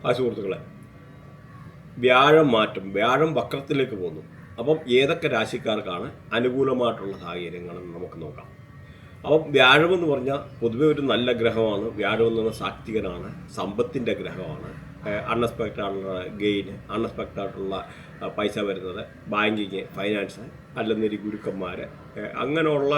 ആ സുഹൃത്തുക്കളെ, വ്യാഴം മാറ്റം, വ്യാഴം വക്രത്തിലേക്ക് പോകുന്നു. അപ്പം ഏതൊക്കെ രാശിക്കാർക്കാണ് അനുകൂലമായിട്ടുള്ള സാഹചര്യങ്ങളെന്ന് നമുക്ക് നോക്കാം. അപ്പം വ്യാഴമെന്ന് പറഞ്ഞാൽ പൊതുവെ ഒരു നല്ല ഗ്രഹമാണ്. വ്യാഴം എന്ന് പറഞ്ഞാൽ സാത്വികനാണ്, സമ്പത്തിൻ്റെ ഗ്രഹമാണ്. അൺഎക്സ്പെക്റ്റഡ് ആയിട്ടുള്ള ഗെയിൻ, അൺഎക്സ്പെക്റ്റഡ് ആയിട്ടുള്ള പൈസ വരുന്നത്, ബാങ്കിങ്, ഫൈനാൻസ്, അല്ലെന്നൊരു ഗുരുക്കന്മാർ, അങ്ങനെയുള്ള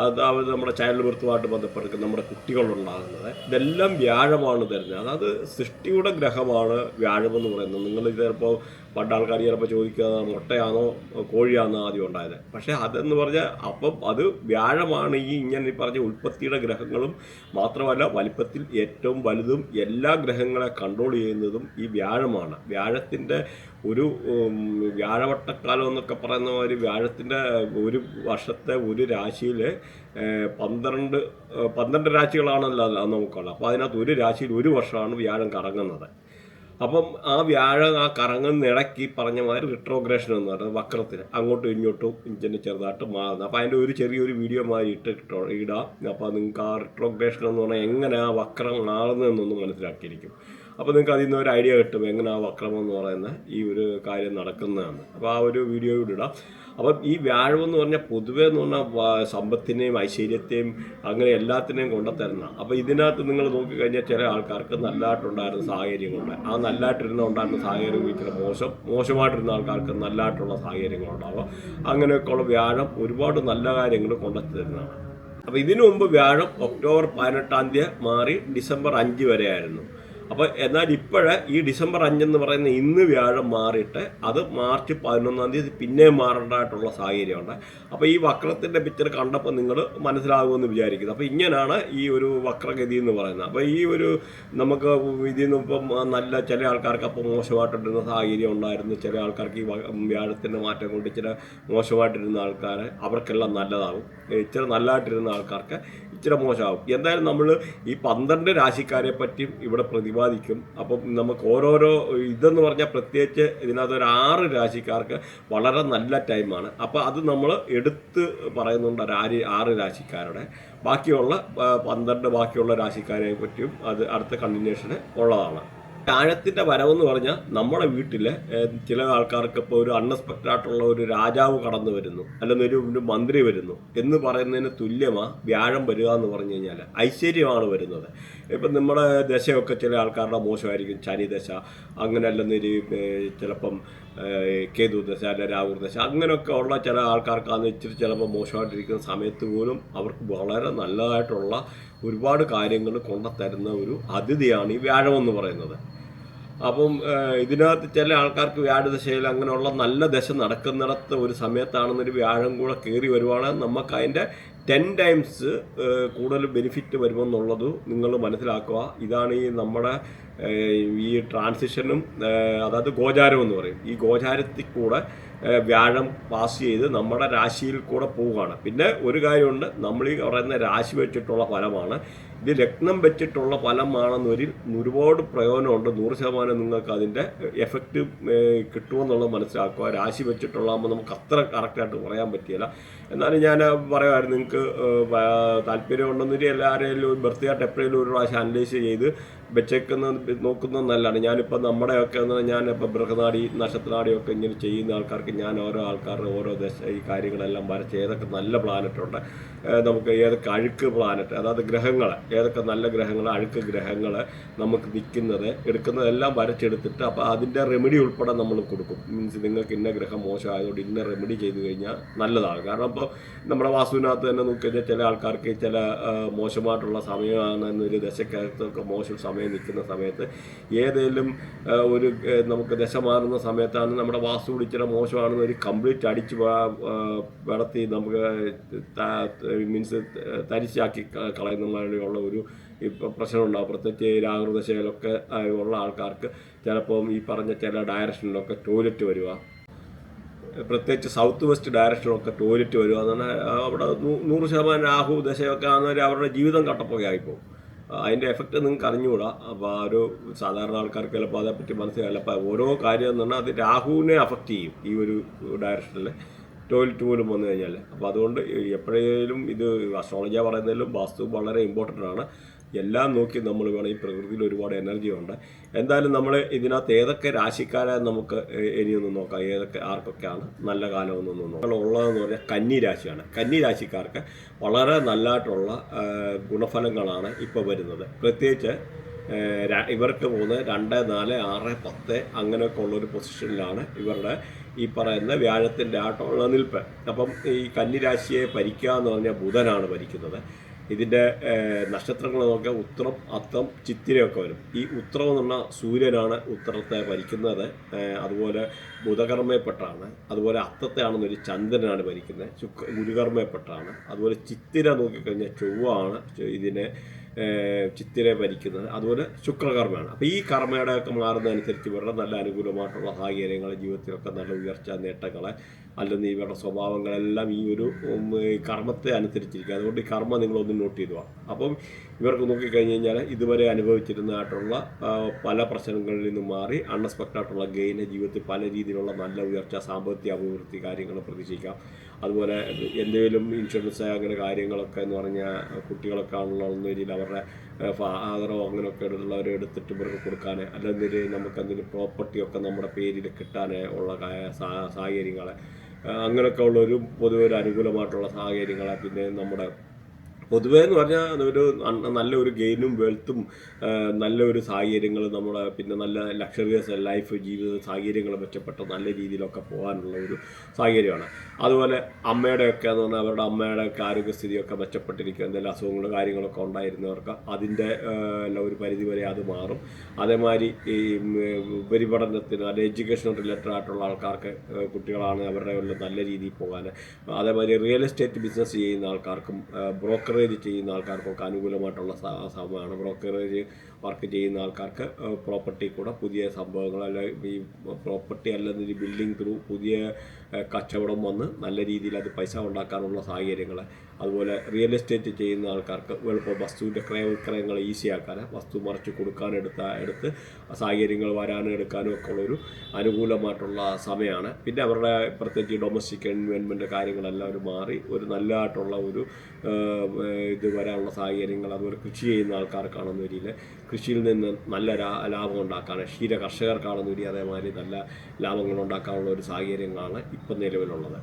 അതായത് നമ്മുടെ ചൈൽഡ് ബർത്തുമായിട്ട് ബന്ധപ്പെട്ട് നമ്മുടെ കുട്ടികളുണ്ടാകുന്നത്, ഇതെല്ലാം വ്യാഴമാണ് തരുന്നത്. അതായത് സൃഷ്ടിയുടെ ഗ്രഹമാണ് വ്യാഴമെന്ന് പറയുന്നത്. നിങ്ങൾ ചിലപ്പോൾ പണ്ട് ആൾക്കാർ ചിലപ്പോൾ ചോദിക്കുക മുട്ടയാണോ കോഴിയാണോ ആദ്യം ഉണ്ടായത്. പക്ഷേ അതെന്ന് പറഞ്ഞാൽ അപ്പം അത് വ്യാഴമാണ് ഇങ്ങനെ പറഞ്ഞ ഉൽപ്പത്തിയുടെ ഗ്രഹങ്ങളും മാത്രമല്ല വലിപ്പത്തിൽ ഏറ്റവും വലുതും എല്ലാ ഗ്രഹങ്ങളെ കൺട്രോൾ ചെയ്യുന്നതും ഈ വ്യാഴമാണ്. വ്യാഴത്തിൻ്റെ ഒരു വ്യാഴവട്ടക്കാലം എന്നൊക്കെ പറയുന്ന മാതിരി വ്യാഴത്തിൻ്റെ ഒരു വർഷത്തെ ഒരു രാശിയിൽ 12 രാശികളാണല്ലോ നമുക്കുള്ളത്. അപ്പോൾ അതിനകത്ത് ഒരു രാശിയിൽ ഒരു വർഷമാണ് വ്യാഴം കറങ്ങുന്നത്. അപ്പം ആ വ്യാഴം ആ കറങ്ങുന്ന ഇടയ്ക്ക് പറഞ്ഞ മാതിരി റിട്രോഗ്രേഷൻ എന്ന് പറയുന്നത് വക്രത്തിന് അങ്ങോട്ടും ഇങ്ങോട്ടും ഇഞ്ചിന് ചെറുതായിട്ട് മാറുന്നത്. അപ്പോൾ അതിൻ്റെ ഒരു ചെറിയൊരു വീഡിയോ മാതിരി ഇടാം. അപ്പോൾ നിങ്ങൾക്ക് ആ റിട്രോഗ്രേഷൻ എന്ന് പറഞ്ഞാൽ എങ്ങനെ ആ വക്രം മാറുന്നതെന്നൊന്ന് മനസ്സിലാക്കിയിരിക്കും. അപ്പോൾ നിങ്ങൾക്ക് അതിൽ നിന്ന് ഒരു ഐഡിയ കിട്ടും എങ്ങനെ ആ വക്രം എന്ന് പറയുന്ന ഈ ഒരു കാര്യം നടക്കുന്നതാണ്. അപ്പോൾ ആ ഒരു വീഡിയോ കൂടി ഇടാം. അപ്പം ഈ വ്യാഴം എന്ന് പറഞ്ഞാൽ പൊതുവേ എന്ന് പറഞ്ഞാൽ സമ്പത്തിനെയും ഐശ്വര്യത്തെയും അങ്ങനെ എല്ലാത്തിനെയും കൊണ്ടുത്തരുന്ന. അപ്പോൾ ഇതിനകത്ത് നിങ്ങൾ നോക്കിക്കഴിഞ്ഞാൽ ചില ആൾക്കാർക്ക് നല്ലതായിട്ടുണ്ടായിരുന്ന സാഹചര്യങ്ങളുണ്ട്. ആ ഉണ്ടായിരുന്ന സാഹചര്യം ഇച്ചിരി മോശമായിട്ടിരുന്ന ആൾക്കാർക്ക് നല്ലതായിട്ടുള്ള സാഹചര്യങ്ങളുണ്ടാവുക. അങ്ങനെയൊക്കെയുള്ള വ്യാഴം ഒരുപാട് നല്ല കാര്യങ്ങൾ കൊണ്ടുത്തരുന്നതാണ്. അപ്പോൾ ഇതിനു മുമ്പ് വ്യാഴം ഒക്ടോബർ 18 മാറി ഡിസംബർ 5 വരെ ആയിരുന്നു. അപ്പോൾ എന്നാൽ ഇപ്പോഴേ ഈ ഡിസംബർ 5 പറയുന്ന ഇന്ന് വ്യാഴം മാറിയിട്ട് അത് മാർച്ച് 11 പിന്നെയും മാറേണ്ടതായിട്ടുള്ള സാഹചര്യമുണ്ട്. അപ്പോൾ ഈ വക്രത്തിൻ്റെ പിക്ചർ കണ്ടപ്പോൾ നിങ്ങൾ മനസ്സിലാകുമെന്ന് വിചാരിക്കുന്നു. അപ്പോൾ ഇങ്ങനെയാണ് ഈ ഒരു വക്രഗതി എന്ന് പറയുന്നത്. അപ്പോൾ ഈ ഒരു നമുക്ക് ഇതിൽ നിന്ന് ഇപ്പം നല്ല ചില ആൾക്കാർക്ക് അപ്പോൾ മോശമായിട്ടിരുന്ന സാഹചര്യം ഉണ്ടായിരുന്നു. ചില ആൾക്കാർക്ക് ഈ വ്യാഴത്തിൻ്റെ മാറ്റം കൊണ്ട് ഇച്ചിരി മോശമായിട്ടിരുന്ന ആൾക്കാർ അവർക്കെല്ലാം നല്ലതാകും. ഇച്ചിരി നല്ലതായിട്ടിരുന്ന ആൾക്കാർക്ക് ഇച്ചിരി മോശമാകും. എന്തായാലും നമ്മൾ ഈ 12 രാശിക്കാരെ പറ്റിയും ഇവിടെ പ്രതിപാദിക്കും. അപ്പം നമുക്ക് ഓരോരോ ഇതെന്ന് പറഞ്ഞാൽ പ്രത്യേകിച്ച് ഇതിനകത്ത് ഒരു 6 രാശിക്കാർക്ക് വളരെ നല്ല ടൈമാണ്. അപ്പോൾ അത് നമ്മൾ എടുത്ത് പറയുന്നുണ്ട് 6 രാശിക്കാരുടെ. ബാക്കിയുള്ള 12 ബാക്കിയുള്ള രാശിക്കാരെ പറ്റിയും അത് അടുത്ത കണ്ടിന്യൂഷന് ഉള്ളതാണ്. വ്യാഴത്തിൻ്റെ വരവെന്ന് പറഞ്ഞാൽ നമ്മുടെ വീട്ടിൽ ചില ആൾക്കാർക്ക് ഇപ്പോൾ ഒരു അൺഎക്സ്പെക്റ്റഡ് ആയിട്ടുള്ള ഒരു രാജാവ് കടന്നു വരുന്നു, അല്ലെങ്കിൽ ഒരു മന്ത്രി വരുന്നു എന്ന് പറയുന്നതിന് തുല്യമാണ് വ്യാഴം വരിക എന്ന് പറഞ്ഞു കഴിഞ്ഞാൽ. ഐശ്വര്യമാണ് വരുന്നത്. ഇപ്പം നമ്മുടെ ദശയൊക്കെ ചില ആൾക്കാരുടെ മോശമായിരിക്കും, ശനി ദശ, അങ്ങനെ അല്ലെന്നൊരു ചിലപ്പം കേതു ദശ അല്ല രാഹു ദശ, അങ്ങനെയൊക്കെ ഉള്ള ചില ആൾക്കാർക്കാന്ന് ഇച്ചിരി ചിലപ്പോൾ മോശമായിട്ടിരിക്കുന്ന സമയത്ത് പോലും അവർക്ക് വളരെ നല്ലതായിട്ടുള്ള ഒരുപാട് കാര്യങ്ങൾ കൊണ്ടുത്തരുന്ന ഒരു അതിഥിയാണ് ഈ വ്യാഴം എന്ന് പറയുന്നത്. അപ്പം ഇതിനകത്ത് ചില ആൾക്കാർക്ക് വ്യാഴദശയിൽ അങ്ങനെയുള്ള നല്ല ദശ നടക്കുന്നിടത്ത് ഒരു സമയത്താണെന്നൊരു വ്യാഴം കൂടെ കയറി വരുവാണെങ്കിൽ നമുക്ക് അതിൻ്റെ 10 times കൂടുതൽ ബെനിഫിറ്റ് വരുമെന്നുള്ളത് നിങ്ങൾ മനസ്സിലാക്കുക. ഇതാണ് ഈ നമ്മുടെ ഈ ട്രാൻസിഷനും അതായത് ഗോചാരം എന്ന് പറയും. ഈ ഗോചാരത്തിൽ കൂടെ വ്യാഴം പാസ് ചെയ്ത് നമ്മുടെ രാശിയിൽ കൂടെ പോവുകയാണ്. പിന്നെ ഒരു കാര്യമുണ്ട്, നമ്മൾ ഈ പറയുന്ന രാശി വെച്ചിട്ടുള്ള ഫലമാണ്. ഇത് ലഗ്നം വെച്ചിട്ടുള്ള ഫലമാണെന്നൊരിൽ ഒരുപാട് പ്രയോജനമുണ്ട്. 100% നിങ്ങൾക്ക് അതിൻ്റെ എഫക്റ്റ് കിട്ടുമെന്നുള്ളത് മനസ്സിലാക്കുക. രാശി വെച്ചിട്ടുള്ളതാകുമ്പോൾ നമുക്ക് അത്ര കറക്റ്റായിട്ട് പറയാൻ പറ്റിയില്ല. എന്നാലും ഞാൻ പറയുമായിരുന്നു, നിങ്ങൾക്ക് താല്പര്യമുണ്ടെന്നൊരു എല്ലാവരെയും ബർത്തിയായിട്ട് എപ്പോഴും ഒരു പ്രാവശ്യം അനലൈസ് ചെയ്ത് നോക്കുന്നത് നല്ലതാണ്. ഞാനിപ്പോൾ നമ്മുടെയൊക്കെ ഞാനിപ്പോൾ ബൃഹനാടി നക്ഷത്രനാടിയൊക്കെ ഇങ്ങനെ ചെയ്യുന്ന ആൾക്കാർക്ക് ഞാൻ ഓരോ ആൾക്കാരുടെ ഓരോ ദശ ഈ കാര്യങ്ങളെല്ലാം വരച്ച് ഏതൊക്കെ നല്ല പ്ലാനറ്റുണ്ട്, നമുക്ക് ഏതൊക്കെ അഴുക്ക് പ്ലാനറ്റ്, അതായത് ഗ്രഹങ്ങൾ, ഏതൊക്കെ നല്ല ഗ്രഹങ്ങൾ, അഴുക്ക് ഗ്രഹങ്ങൾ നമുക്ക് നിൽക്കുന്നത് എടുക്കുന്നതെല്ലാം വരച്ചെടുത്തിട്ട് അപ്പോൾ അതിൻ്റെ റെമഡി ഉൾപ്പെടെ നമ്മൾ കൊടുക്കും. മീൻസ് നിങ്ങൾക്ക് ഇന്ന ഗ്രഹം മോശമായതുകൊണ്ട് ഇന്ന റെമഡി ചെയ്ത് കഴിഞ്ഞാൽ നല്ലതാണ്. കാരണം ഇപ്പോൾ നമ്മുടെ വാസ്തുവിനകത്ത് തന്നെ നോക്കിക്കഴിഞ്ഞാൽ ചില ആൾക്കാർക്ക് ചില മോശമായിട്ടുള്ള സമയമാണ് എന്നൊരു ദശക്കകത്തൊക്കെ മോശം സമയം നിൽക്കുന്ന സമയത്ത് ഏതെങ്കിലും ഒരു നമുക്ക് ദശ മാറുന്ന സമയത്താണ് നമ്മുടെ വാസ്തു പിടിച്ചിട്ട് മോശമാണെന്ന് ഒരു കംപ്ലീറ്റ് അടിച്ച് വളർത്തി നമുക്ക് മീൻസ് തരിശാക്കി കളയുന്ന മാതിരിയുള്ള ഒരു പ്രശ്നമുണ്ടാകും. പ്രത്യേകിച്ച് രാഹുദശയിലൊക്കെ ഉള്ള ആൾക്കാർക്ക് ചിലപ്പം ഈ പറഞ്ഞ ചില ഡയറക്ഷനിലൊക്കെ ടോയ്ലറ്റ് വരിക, പ്രത്യേകിച്ച് സൗത്ത് വെസ്റ്റ് ഡയറക്ഷനിലൊക്കെ ടോയ്ലറ്റ് വരിക എന്ന് പറഞ്ഞാൽ അവിടെ 100% രാഹു ദശയൊക്കെ ആണെന്നവർ അവരുടെ ജീവിതം കട്ടപ്പൊക്കെയായിപ്പോകും. അതിൻ്റെ എഫക്റ്റ് നിങ്ങൾക്ക് അറിഞ്ഞുകൂടാ. അപ്പോൾ ആ ഒരു സാധാരണ ആൾക്കാർക്ക് ചിലപ്പോൾ അതേപ്പറ്റി മനസ്സിലാവില്ല. അപ്പോൾ ഓരോ കാര്യം എന്ന് പറഞ്ഞാൽ അത് രാഹുവിനെ അഫക്റ്റ് ചെയ്യും ഈ ഒരു ഡയറക്ഷനിൽ ടോയ്ലറ്റ് പോലും വന്നു കഴിഞ്ഞാൽ. അപ്പോൾ അതുകൊണ്ട് എപ്പോഴേലും ഇത് അസ്ട്രോളജിയാണ് പറയുന്നതിലും വാസ്തു വളരെ ഇമ്പോർട്ടൻ്റ് ആണ്. എല്ലാം നോക്കി നമ്മൾ വേണം. ഈ പ്രകൃതിയിൽ ഒരുപാട് എനർജി ഉണ്ട്. എന്തായാലും നമ്മൾ ഇതിനകത്ത് ഏതൊക്കെ രാശിക്കാരെ നമുക്ക് ഇനിയൊന്ന് നോക്കാം, ആർക്കൊക്കെയാണ് നല്ല കാലമെന്നൊന്ന് നോക്കാം. ഉള്ളതെന്ന് പറഞ്ഞാൽ കന്നി രാശിയാണ്. കന്നി രാശിക്കാർക്ക് വളരെ നല്ലതായിട്ടുള്ള ഗുണഫലങ്ങളാണ് ഇപ്പോൾ വരുന്നത്. പ്രത്യേകിച്ച് ഇവർക്ക് 3, 2, 4, 6, 10 അങ്ങനെയൊക്കെ ഉള്ളൊരു പൊസിഷനിലാണ് ഇവരുടെ ഈ പറയുന്ന വ്യാഴത്തിൻ്റെ ആട്ടമുള്ള നിൽപ്പ്. അപ്പം ഈ കന്നിരാശിയെ ഭരിക്കുക എന്ന് പറഞ്ഞാൽ ബുധനാണ് ഭരിക്കുന്നത്. ഇതിൻ്റെ നക്ഷത്രങ്ങൾ നോക്കിയാൽ ഉത്രം, അത്തം, ചിത്തിരയൊക്കെ വരും. ഈ ഉത്രം എന്ന് പറഞ്ഞാൽ സൂര്യനാണ് ഉത്തരത്തെ ഭരിക്കുന്നത്. അതുപോലെ ബുധകർമ്മയപ്പെട്ടാണ്. അതുപോലെ അത്തത്തെയാണെന്നൊരു ചന്ദ്രനാണ് ഭരിക്കുന്നത്, ഗുരുകർമ്മയപ്പെട്ടാണ്. അതുപോലെ ചിത്തിര നോക്കിക്കഴിഞ്ഞാൽ ചൊവ്വാണ് ഇതിനെ ചിത്തിരെ ഭരിക്കുന്നത്. അതുപോലെ ശുക്രകർമ്മയാണ്. അപ്പോൾ ഈ കർമ്മയുടെയൊക്കെ മാറുന്നതനുസരിച്ച് ഇവരുടെ നല്ല അനുകൂലമായിട്ടുള്ള സാഹചര്യങ്ങൾ, ജീവിതത്തിലൊക്കെ നല്ല ഉയർച്ച, നേട്ടങ്ങളെ അല്ലെങ്കിൽ ഇവരുടെ സ്വഭാവങ്ങളെല്ലാം ഈ ഒരു കർമ്മത്തെ അനുസരിച്ചിരിക്കുക. അതുകൊണ്ട് ഈ കർമ്മ നിങ്ങളൊന്ന് നോട്ട് ചെയ്തു. അപ്പം ഇവർക്ക് നോക്കിക്കഴിഞ്ഞ് കഴിഞ്ഞാൽ ഇതുവരെ അനുഭവിച്ചിരുന്നതായിട്ടുള്ള പല പ്രശ്നങ്ങളിൽ നിന്നും മാറി അൺഎക്സ്പെക്റ്റായിട്ടുള്ള ഗെയിന്, ജീവിതത്തിൽ പല രീതിയിലുള്ള നല്ല ഉയർച്ച, സാമ്പത്തിക അഭിവൃദ്ധി കാര്യങ്ങൾ പ്രതീക്ഷിക്കാം. അതുപോലെ എന്തെങ്കിലും ഇൻഷുറൻസ് അങ്ങനെ കാര്യങ്ങളൊക്കെ എന്ന് പറഞ്ഞാൽ കുട്ടികളൊക്കെ ആണുള്ള രീതിയിൽ അവരുടെ ഫാദറോ അങ്ങനെയൊക്കെ ഉള്ളവരെ എടുത്തിട്ട് ഇവർക്ക് കൊടുക്കാൻ, അല്ലെങ്കിൽ നമുക്ക് എന്തെങ്കിലും പ്രോപ്പർട്ടിയൊക്കെ നമ്മുടെ പേരിൽ കിട്ടാൻ ഉള്ള സാഹചര്യങ്ങൾ, അങ്ങനെയൊക്കെ ഉള്ളൊരു പൊതുവെ ഒരു അനുകൂലമായിട്ടുള്ള സാഹചര്യങ്ങൾ. പിന്നെ നമ്മുടെ പൊതുവേ എന്ന് പറഞ്ഞാൽ അതൊരു നല്ലൊരു ഗെയിനും വെൽത്തും നല്ലൊരു സാഹചര്യങ്ങൾ, നമ്മുടെ പിന്നെ നല്ല ലക്ഷറിയസ് ലൈഫ്, ജീവിത സാഹചര്യങ്ങൾ മെച്ചപ്പെട്ട നല്ല രീതിയിലൊക്കെ പോകാനുള്ള ഒരു സാഹചര്യമാണ്. അതുപോലെ അമ്മയുടെയൊക്കെ എന്ന് പറഞ്ഞാൽ അവരുടെ അമ്മയുടെയൊക്കെ ആരോഗ്യസ്ഥിതിയൊക്കെ മെച്ചപ്പെട്ടിരിക്കുക. എന്തെങ്കിലും അസുഖങ്ങൾ കാര്യങ്ങളൊക്കെ ഉണ്ടായിരുന്നവർക്ക് അതിൻ്റെ ഒരു പരിധി വരെ അത് മാറും. അതേമാതിരി ഈ ഉപരിപഠനത്തിന് അല്ലെങ്കിൽ എഡ്യൂക്കേഷൻ റിലേറ്റഡ് ആയിട്ടുള്ള ആൾക്കാർക്ക്, കുട്ടികളാണ് അവരുടെ നല്ല രീതിയിൽ പോകാൻ. അതേമാതിരി റിയൽ എസ്റ്റേറ്റ് ബിസിനസ് ചെയ്യുന്ന ആൾക്കാർക്കും ബ്രോക്കറേജ് ചെയ്യുന്ന ആൾക്കാർക്കൊക്കെ അനുകൂലമായിട്ടുള്ള സമയമാണ്. ബ്രോക്കറേജ് വർക്ക് ചെയ്യുന്ന ആൾക്കാർക്ക് പ്രോപ്പർട്ടി കൂടെ പുതിയ സംഭവങ്ങൾ, അല്ലെങ്കിൽ ഈ പ്രോപ്പർട്ടി അല്ലെങ്കിൽ ബിൽഡിംഗ് ത്രൂ പുതിയ കച്ചവടം വന്ന് നല്ല രീതിയിൽ അത് പൈസ ഉണ്ടാക്കാനുള്ള സാഹചര്യങ്ങൾ. അതുപോലെ റിയൽ എസ്റ്റേറ്റ് ചെയ്യുന്ന ആൾക്കാർക്ക് എളുപ്പം വസ്തുവിൻ്റെ ക്രയവിക്രയങ്ങൾ ഈസിയാക്കാൻ, വസ്തു മറിച്ച് എടുത്ത് സാഹചര്യങ്ങൾ വരാനും എടുക്കാനും ഒക്കെ ഉള്ളൊരു അനുകൂലമായിട്ടുള്ള സമയമാണ്. പിന്നെ അവരുടെ പ്രത്യേകിച്ച് ഡൊമസ്റ്റിക് എൻവയോൺമെൻറ്റ് കാര്യങ്ങളെല്ലാം ഒരു മാറി ഒരു നല്ലതായിട്ടുള്ള ഒരു ഇത് വരാനുള്ള സാഹചര്യങ്ങൾ. അതുപോലെ കൃഷി ചെയ്യുന്ന ആൾക്കാർക്കാണെന്ന് വരിയിൽ കൃഷിയിൽ നിന്ന് നല്ല ലാഭം ഉണ്ടാക്കാൻ, ക്ഷീര കർഷകർക്കാണെന്ന് വരി അതേമാതിരി നല്ല ലാഭങ്ങൾ ഉണ്ടാക്കാനുള്ള ഒരു സാഹചര്യങ്ങളാണ് ഇപ്പം നിലവിലുള്ളത്.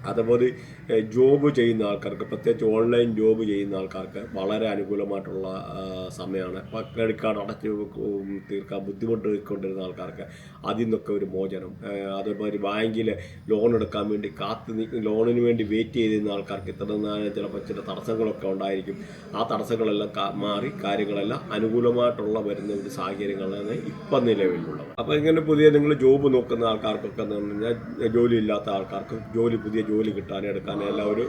അതുപോലെ ജോബ് ചെയ്യുന്ന ആൾക്കാർക്ക്, പ്രത്യേകിച്ച് ഓൺലൈൻ ജോബ് ചെയ്യുന്ന ആൾക്കാർക്ക് വളരെ അനുകൂലമായിട്ടുള്ള സമയമാണ്. ക്രെഡിറ്റ് കാർഡ് അടച്ച് തീർക്കാൻ ബുദ്ധിമുട്ടിക്കൊണ്ടിരുന്ന ആൾക്കാർക്ക് അതിൽ നിന്നൊക്കെ ഒരു മോചനം. അതേമാതിരി ബാങ്കിൽ ലോൺ എടുക്കാൻ വേണ്ടി ലോണിന് വേണ്ടി വെയിറ്റ് ചെയ്തിരുന്ന ആൾക്കാർക്ക് ഇത്ര ചിലപ്പോൾ ചില തടസ്സങ്ങളൊക്കെ ഉണ്ടായിരിക്കും. ആ തടസ്സങ്ങളെല്ലാം മാറി കാര്യങ്ങളെല്ലാം അനുകൂലമായിട്ടുള്ള വരുന്ന ഒരു സാഹചര്യങ്ങളാണ് ഇപ്പം നിലവിലുള്ളത്. അപ്പോൾ ഇങ്ങനെ നിങ്ങൾ ജോബ് നോക്കുന്ന ആൾക്കാർക്കൊക്കെ എന്ന് പറഞ്ഞു കഴിഞ്ഞാൽ ജോലി ഇല്ലാത്ത ആൾക്കാർക്ക് പുതിയ ജോലി കിട്ടാനും എടുക്കാനും എല്ലാം ഒരു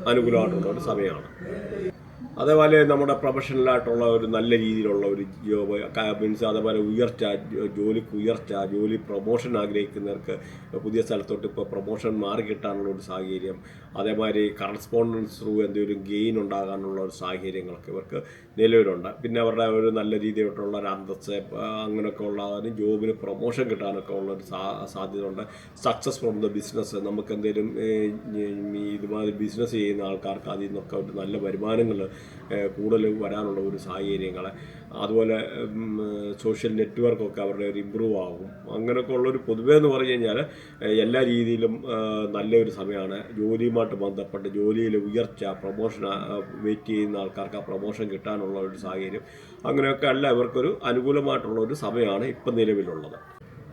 അനുകൂലമായിട്ടുള്ള ഒരു സമയമാണ്. അതേപോലെ നമ്മുടെ പ്രൊഫഷണലായിട്ടുള്ള ഒരു നല്ല രീതിയിലുള്ള ഒരു ജോബ് മീൻസ്, അതേപോലെ ജോലി പ്രൊമോഷൻ ആഗ്രഹിക്കുന്നവർക്ക് പുതിയ സ്ഥലത്തോട്ട് ഇപ്പോൾ പ്രൊമോഷൻ മാറി കിട്ടാനുള്ള ഒരു സാഹചര്യം. അതേമാതിരി കറസ്പോണ്ടൻസ് ത്രൂ എന്തെങ്കിലും ഗെയിൻ ഉണ്ടാകാനുള്ള ഒരു സാഹചര്യങ്ങളൊക്കെ ഇവർക്ക് നിലവിലുണ്ട്. പിന്നെ അവരുടെ ഒരു നല്ല രീതിയിലുള്ള ഒരു അന്തസ്സ് അങ്ങനെയൊക്കെ ഉള്ളതിന് ജോബിന് പ്രൊമോഷൻ കിട്ടാനൊക്കെ ഉള്ളൊരു സാധ്യത ഉണ്ട്. സക്സസ് ഫ്രോം ദ ബിസിനസ്, നമുക്ക് എന്തെങ്കിലും ഇതുമാതിരി ബിസിനസ് ചെയ്യുന്ന ആൾക്കാർക്ക് അതിൽ നിന്നൊക്കെ ഒരു നല്ല വരുമാനങ്ങൾ കൂടുതൽ വരാനുള്ള ഒരു സാഹചര്യങ്ങൾ. അതുപോലെ സോഷ്യൽ നെറ്റ്വർക്കൊക്കെ അവരുടെ ഒരു ഇമ്പ്രൂവ് ആകും. അങ്ങനെയൊക്കെ ഉള്ളൊരു പൊതുവേ എന്ന് പറഞ്ഞു കഴിഞ്ഞാൽ എല്ലാ രീതിയിലും നല്ലൊരു സമയമാണ്. ജോലിയുമായിട്ട് ബന്ധപ്പെട്ട് ജോലിയിൽ ഉയർച്ച, പ്രൊമോഷൻ വെയിറ്റ് ചെയ്യുന്ന ആൾക്കാർക്ക് ആ പ്രൊമോഷൻ കിട്ടാനുള്ള ഒരു സാഹചര്യം, അങ്ങനെയൊക്കെ അല്ല ഇവർക്കൊരു അനുകൂലമായിട്ടുള്ള ഒരു സമയമാണ് ഇപ്പം നിലവിലുള്ളത്.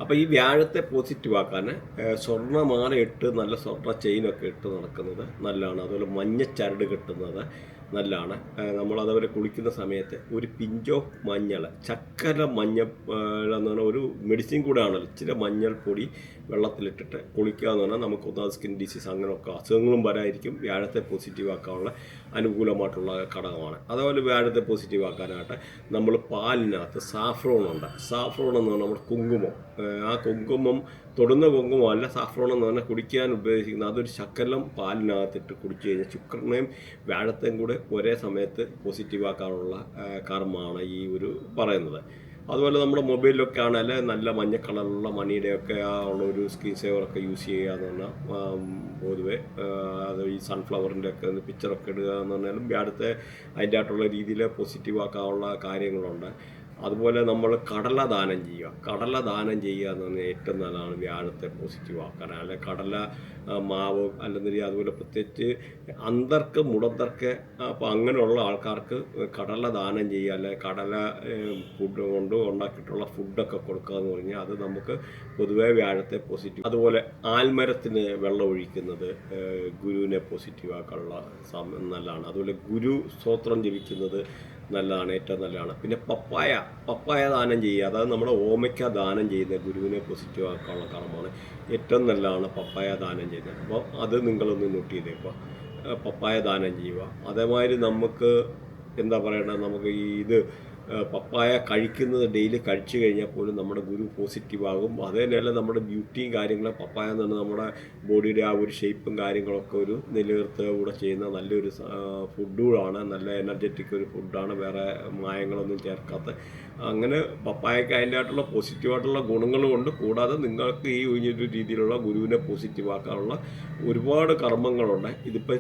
അപ്പോൾ ഈ വ്യാഴത്തെ പോസിറ്റീവാക്കാൻ സ്വർണ്ണമാല ഇട്ട് നല്ല സ്വർണ്ണ ചെയിനൊക്കെ ഇട്ട് നടക്കുന്നത് നല്ലതാണ്. അതുപോലെ മഞ്ഞച്ചരട് കെട്ടുന്നത് നല്ലതാണ്. നമ്മളതവരെ കുളിക്കുന്ന സമയത്ത് ഒരു പിഞ്ചോ മഞ്ഞൾ, ചക്കര മഞ്ഞ എന്ന് പറഞ്ഞാൽ ഒരു മെഡിസിൻ കൂടെ ആണല്ലോ, ഇച്ചിരി മഞ്ഞൾപ്പൊടി വെള്ളത്തിലിട്ടിട്ട് കുളിക്കുക എന്ന് പറഞ്ഞാൽ നമുക്ക് ഒന്നാമത് സ്കിൻ ഡിസീസ് അങ്ങനെയൊക്കെ അസുഖങ്ങളും വരായിരിക്കും. വ്യാഴത്തെ പോസിറ്റീവാക്കാനുള്ള അനുകൂലമായിട്ടുള്ള ഘടകമാണ്. അതുപോലെ വ്യാഴത്തെ പോസിറ്റീവാക്കാനായിട്ട് നമ്മൾ പാലിനകത്ത് സാഫ്രോൺ ഉണ്ട്. സാഫ്രോൺ എന്ന് പറഞ്ഞാൽ നമ്മുടെ കുങ്കുമം, ആ കുങ്കുമം തൊടുന്ന കുങ്കുമമല്ല, സാഫ്രോൺ എന്ന് പറഞ്ഞാൽ കുടിക്കാൻ ഉപയോഗിക്കുന്നത്. അതൊരു ശകലം പാലിനകത്തിട്ട് കുടിച്ചു കഴിഞ്ഞാൽ ശുക്രനെയും വ്യാഴത്തെയും കൂടെ ഒരേ സമയത്ത് പോസിറ്റീവാക്കാനുള്ള കർമ്മമാണ് ഈ ഒരു പറയുന്നത്. അതുപോലെ നമ്മുടെ മൊബൈലിലൊക്കെ ആണെങ്കിൽ നല്ല മഞ്ഞ കളറിലുള്ള മണിയുടെയൊക്കെ ആ ഉള്ളൊരു സ്ക്രീൻ സേവറൊക്കെ യൂസ് ചെയ്യുക എന്ന് പറഞ്ഞാൽ പൊതുവെ അത് ഈ സൺഫ്ലവറിൻ്റെ ഒക്കെ പിക്ചറൊക്കെ ഇടുക എന്ന് പറഞ്ഞാലും വ്യാഴത്തെ അതിൻ്റെ ആയിട്ടുള്ള രീതിയിൽ പോസിറ്റീവ് ആക്കാനുള്ള കാര്യങ്ങളുണ്ട്. അതുപോലെ നമ്മൾ കടല ദാനം ചെയ്യുക എന്ന് പറഞ്ഞാൽ ഏറ്റവും നല്ലതാണ് വ്യാഴത്തെ പോസിറ്റീവ് ആക്കാൻ. അല്ലെങ്കിൽ കടല മാവ് അല്ലെന്നില്ല അതുപോലെ പ്രത്യേകിച്ച് അന്തർക്ക് മുടന്തർക്ക് അപ്പോൾ അങ്ങനെയുള്ള ആൾക്കാർക്ക് കടല ദാനം ചെയ്യുക, അല്ലെങ്കിൽ കടല ഫുഡ് കൊണ്ട് ഉണ്ടാക്കിയിട്ടുള്ള ഫുഡൊക്കെ കൊടുക്കുക എന്ന് പറഞ്ഞാൽ അത് നമുക്ക് പൊതുവേ വ്യാഴത്തെ പോസിറ്റീവ്. അതുപോലെ ആൽമരത്തിന് വെള്ളം ഒഴിക്കുന്നത് ഗുരുവിനെ പോസിറ്റീവ് ആക്കാനുള്ള നല്ലതാണ്. അതുപോലെ ഗുരു സ്തോത്രം ജപിക്കുന്നത് നല്ലതാണ്, ഏറ്റവും നല്ലതാണ്. പിന്നെ പപ്പായ ദാനം ചെയ്യുക, അതായത് നമ്മുടെ ഓമയ്ക്ക ദാനം ചെയ്യുന്നത് ഗുരുവിനെ പോസിറ്റീവ് ആക്കാനുള്ള കർമ്മമാണ്. ഏറ്റവും നല്ലതാണ് പപ്പായ ദാനം ചെയ്യുന്നത്. അപ്പോൾ അത് നിങ്ങളൊന്ന് നോട്ട് ചെയ്തേക്കുക, പപ്പായ ദാനം ചെയ്യുക. അതേമാതിരി നമുക്ക് എന്താ പറയണത്, നമുക്ക് ഇത് പപ്പായ കഴിക്കുന്നത് ഡെയിലി കഴിച്ചു കഴിഞ്ഞാൽ പോലും നമ്മുടെ ഗുരു പോസിറ്റീവ് ആകും. അത് തന്നെയല്ല നമ്മുടെ ബ്യൂട്ടിയും കാര്യങ്ങളും പപ്പായ എന്ന് പറഞ്ഞാൽ നമ്മുടെ ബോഡിയുടെ ആ ഒരു ഷേപ്പും കാര്യങ്ങളൊക്കെ ഒരു നിലനിർത്തുക കൂടെ ചെയ്യുന്ന നല്ലൊരു ഫുഡുകളാണ്, നല്ല എനർജറ്റിക് ഒരു ഫുഡാണ്, വേറെ മായങ്ങളൊന്നും ചേർക്കാത്ത. അങ്ങനെ പപ്പായക്ക് അതിൻ്റെ ആയിട്ടുള്ള പോസിറ്റീവായിട്ടുള്ള ഗുണങ്ങളുമുണ്ട്. കൂടാതെ നിങ്ങൾക്ക് ഈ ഒരു രീതിയിലുള്ള ഗുരുവിനെ പോസിറ്റീവ് ആക്കാനുള്ള ഒരുപാട് കർമ്മങ്ങളുണ്ട്. ഇതിപ്പോൾ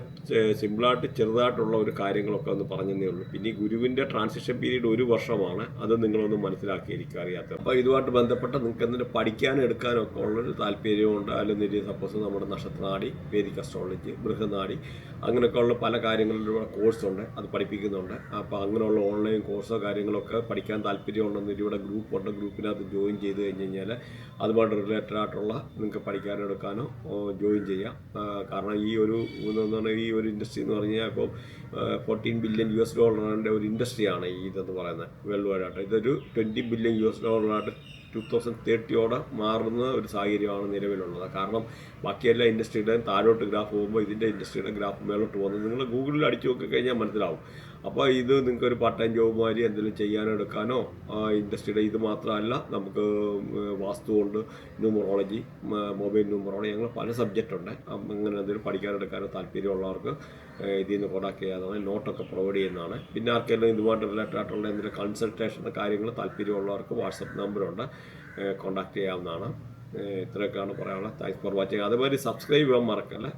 സിമ്പിളായിട്ട് ചെറുതായിട്ടുള്ള ഒരു കാര്യങ്ങളൊക്കെ ഒന്ന് പറഞ്ഞതേ ഉള്ളൂ. പിന്നെ ഈ ഗുരുവിൻ്റെ ട്രാൻസിഷൻ പീരീഡ് 1 വർഷമാണ്, അത് നിങ്ങളൊന്ന് മനസ്സിലാക്കിയിരിക്കുക അറിയാത്ത. അപ്പോൾ ഇതുമായിട്ട് ബന്ധപ്പെട്ട് നിങ്ങൾക്ക് എന്തെങ്കിലും പഠിക്കാനും എടുക്കാനും ഒക്കെ ഉള്ളൊരു താല്പര്യമുണ്ട്. അല്ലെങ്കിൽ സപ്പോസ് നമ്മുടെ നക്ഷത്രനാടി, വേദിക് അസ്ട്രോളജി, ബൃഹനാടി, അങ്ങനെയൊക്കെ ഉള്ള പല കാര്യങ്ങളിലുള്ള കോഴ്സുണ്ട്, അത് പഠിപ്പിക്കുന്നുണ്ട്. അപ്പോൾ അങ്ങനെയുള്ള ഓൺലൈൻ കോഴ്സോ കാര്യങ്ങളൊക്കെ പഠിക്കാൻ താല്പര്യമുണ്ടെന്ന് ഇവിടെ ഗ്രൂപ്പുണ്ട്, ഗ്രൂപ്പിനകത്ത് ജോയിൻ ചെയ്ത് കഴിഞ്ഞ് കഴിഞ്ഞാൽ അതുമായിട്ട് റിലേറ്റഡ് ആയിട്ടുള്ള നിങ്ങൾക്ക് പഠിക്കാനോ എടുക്കാനോ ജോയിൻ ചെയ്യാം. കാരണം ഈ ഒരു ഇൻഡസ്ട്രി എന്ന് പറഞ്ഞാൽ ഇപ്പോൾ $14 ബില്യൺ ഒരു ഇൻഡസ്ട്രിയാണ് ഈ ഇതെന്ന് പറയുന്നത് വേൾഡ് വൈഡായിട്ട്. ഇതൊരു $20 ബില്യൺ 2030 മാറുന്ന ഒരു സാഹചര്യമാണ് നിലവിലുള്ളത്. കാരണം ബാക്കി എല്ലാ ഇൻഡസ്ട്രിയുടെയും താഴോട്ട് ഗ്രാഫ് പോകുമ്പോൾ ഇതിൻ്റെ ഇൻഡസ്ട്രിയുടെ ഗ്രാഫ് മേലോട്ട് പോകുന്നത് നിങ്ങൾ ഗൂഗിളിൽ അടിച്ചു നോക്കി കഴിഞ്ഞാൽ മനസ്സിലാവും. അപ്പോൾ ഇത് നിങ്ങൾക്ക് ഒരു പാർട്ട് ടൈം ജോബ് മാതിരി എന്തെങ്കിലും ചെയ്യാനോ എടുക്കാനോ ഇൻഡസ്ട്രിയുടെ ഇത് മാത്രമല്ല, നമുക്ക് വാസ്തുവുണ്ട്, ന്യൂമറോളജി, മൊബൈൽ ന്യൂമറോളജി, അങ്ങനെ പല സബ്ജക്റ്റ് ഉണ്ട്. അങ്ങനെ എന്തെങ്കിലും പഠിക്കാനെടുക്കാനോ താല്പര്യമുള്ളവർക്ക് ഇതിൽ നിന്ന് കോൺടാക്ട് ചെയ്യാതാണ്, നോട്ടൊക്കെ പ്രൊവൈഡ് ചെയ്യുന്നതാണ്. പിന്നെ ആർക്കെല്ലാം ഇതുമായിട്ട് റിലേറ്റഡ് ആയിട്ടുള്ള എന്തെങ്കിലും കൺസൾട്ടേഷൻ കാര്യങ്ങൾ താല്പര്യമുള്ളവർക്ക് വാട്സപ്പ് നമ്പറുണ്ട്, കോൺടാക്ട് ചെയ്യാവുന്നതാണ്. ഇത്രയൊക്കെയാണ് പറയാനുള്ളത്. Thanks for watching. അതുമാതിരി സബ്സ്ക്രൈബ് ചെയ്യാൻ മറക്കല്ലേ.